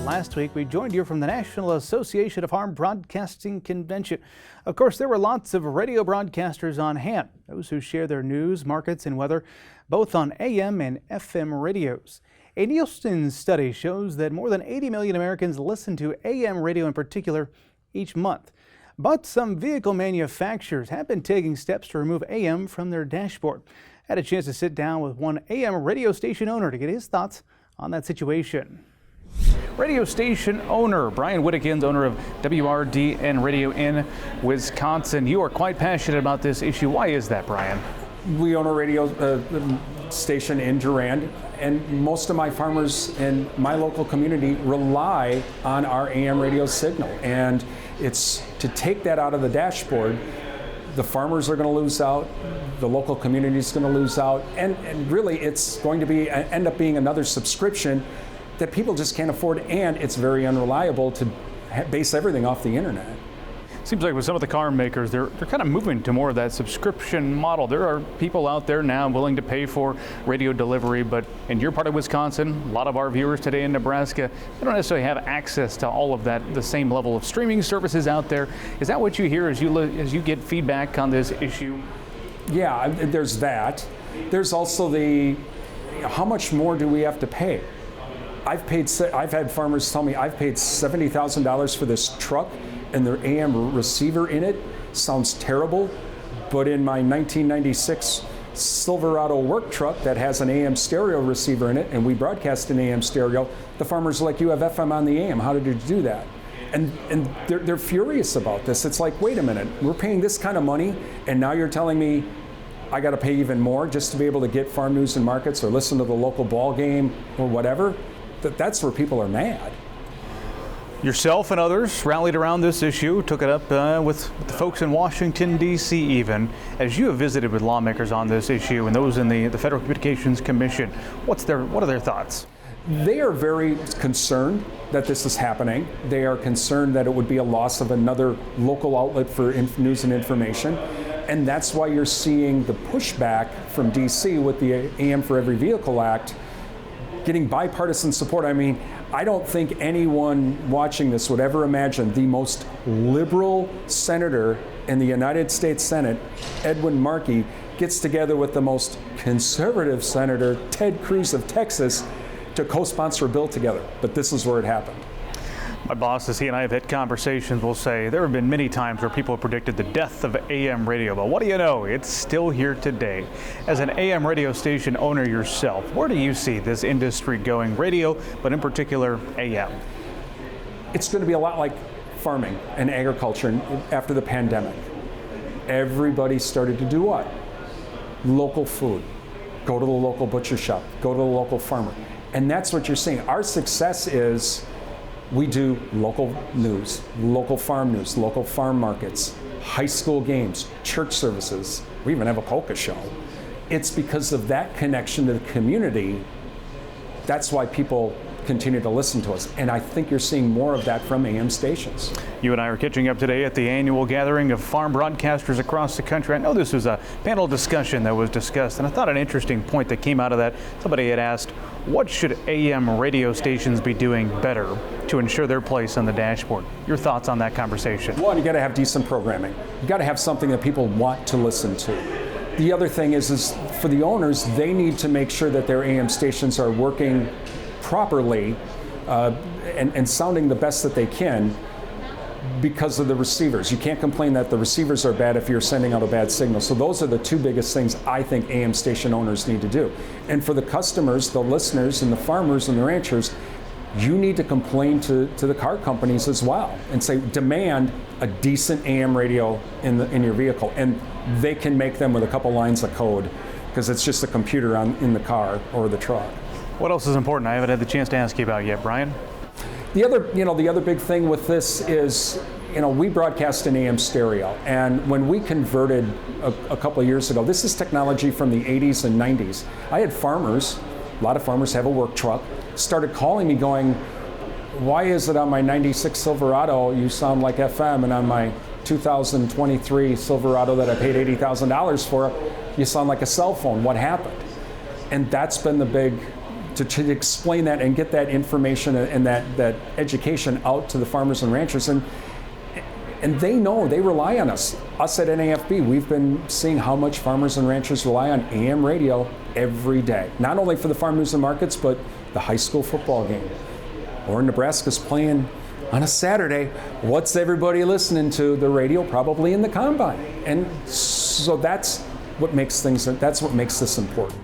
last week, we joined you from the National Association of Farm Broadcasting Convention. Of course, there were lots of radio broadcasters on hand, those who share their news, markets, and weather, both on AM and FM radios. A Nielsen study shows that more than 80 million Americans listen to AM radio in particular each month. But some vehicle manufacturers have been taking steps to remove AM from their dashboard. I had a chance to sit down with one AM radio station owner to get his thoughts on that situation. Radio station owner Brian Whittekins, owner of WRDN Radio in Wisconsin. You are quite passionate about this issue. Why is that, Brian? We own a radio station in Durand, and most of my farmers in my local community rely on our AM radio signal. And it's to take that out of the dashboard, the farmers are going to lose out, the local community is going to lose out, and really it's going to be end up being another subscription that people just can't afford, and it's very unreliable to base everything off the internet. Seems like with some of the car makers, they're kind of moving to more of that subscription model. There are people out there now willing to pay for radio delivery, but in your part of Wisconsin, a lot of our viewers today in Nebraska, they don't necessarily have access to all of that, the same level of streaming services out there. Is that what you hear as you get feedback on this issue? Yeah, there's that. There's also how much more do we have to pay? I've had farmers tell me I've paid $70,000 for this truck, and their AM receiver in it sounds terrible, but in my 1996 Silverado work truck that has an AM stereo receiver in it, and we broadcast in AM stereo, the farmers are like, you have FM on the AM, how did you do that? And they're furious about this. It's like, wait a minute, we're paying this kind of money, and now you're telling me I got to pay even more just to be able to get farm news and markets or listen to the local ball game or whatever? That's where people are mad. Yourself and others rallied around this issue, took it up with the folks in Washington, D.C. even. As you have visited with lawmakers on this issue and those in the Federal Communications Commission, what are their thoughts? They are very concerned that this is happening. They are concerned that it would be a loss of another local outlet for news and information. And that's why you're seeing the pushback from D.C. with the AM for Every Vehicle Act getting bipartisan support. I mean, I don't think anyone watching this would ever imagine the most liberal senator in the United States Senate, Edwin Markey, gets together with the most conservative senator, Ted Cruz of Texas, to co-sponsor a bill together. But this is where it happened. My boss, as he and I have had conversations, will say there have been many times where people have predicted the death of AM radio, but what do you know? It's still here today. As an AM radio station owner yourself, where do you see this industry going, radio, but in particular AM? It's going to be a lot like farming and agriculture after the pandemic. Everybody started to do what? Local food. Go to the local butcher shop, go to the local farmer. And that's what you're seeing. Our success is we do local news, local farm markets, high school games, church services. We even have a polka show. It's because of that connection to the community. That's why people continue to listen to us. And I think you're seeing more of that from AM stations. You and I are catching up today at the annual gathering of farm broadcasters across the country. I know this was a panel discussion that was discussed, and I thought an interesting point that came out of that, somebody had asked, what should AM radio stations be doing better to ensure their place on the dashboard? Your thoughts on that conversation? One, you got to have decent programming. You got to have something that people want to listen to. The other thing is for the owners, they need to make sure that their AM stations are working properly and sounding the best that they can because of the receivers. You can't complain that the receivers are bad if you're sending out a bad signal. So those are the two biggest things I think AM station owners need to do. And for the customers, the listeners, and the farmers and the ranchers, you need to complain to the car companies as well and say, demand a decent AM radio in your vehicle. And they can make them with a couple lines of code because it's just a computer in the car or the truck. What else is important I haven't had the chance to ask you about yet, Brian? The other big thing with this is, we broadcast in AM stereo, and when we converted a couple of years ago, this is technology from the 80s and 90s. I had farmers, a lot of farmers have a work truck, started calling me going, why is it on my 96 Silverado you sound like FM, and on my 2023 Silverado that I paid $80,000 for, you sound like a cell phone? What happened? And that's been the big to explain that and get that information and that education out to the farmers and ranchers. And they know, they rely on us. Us at NAFB, we've been seeing how much farmers and ranchers rely on AM radio every day. Not only for the farm news and markets, but the high school football game. Or Nebraska's playing on a Saturday. What's everybody listening to? The radio, probably in the combine. And so that's what makes this important.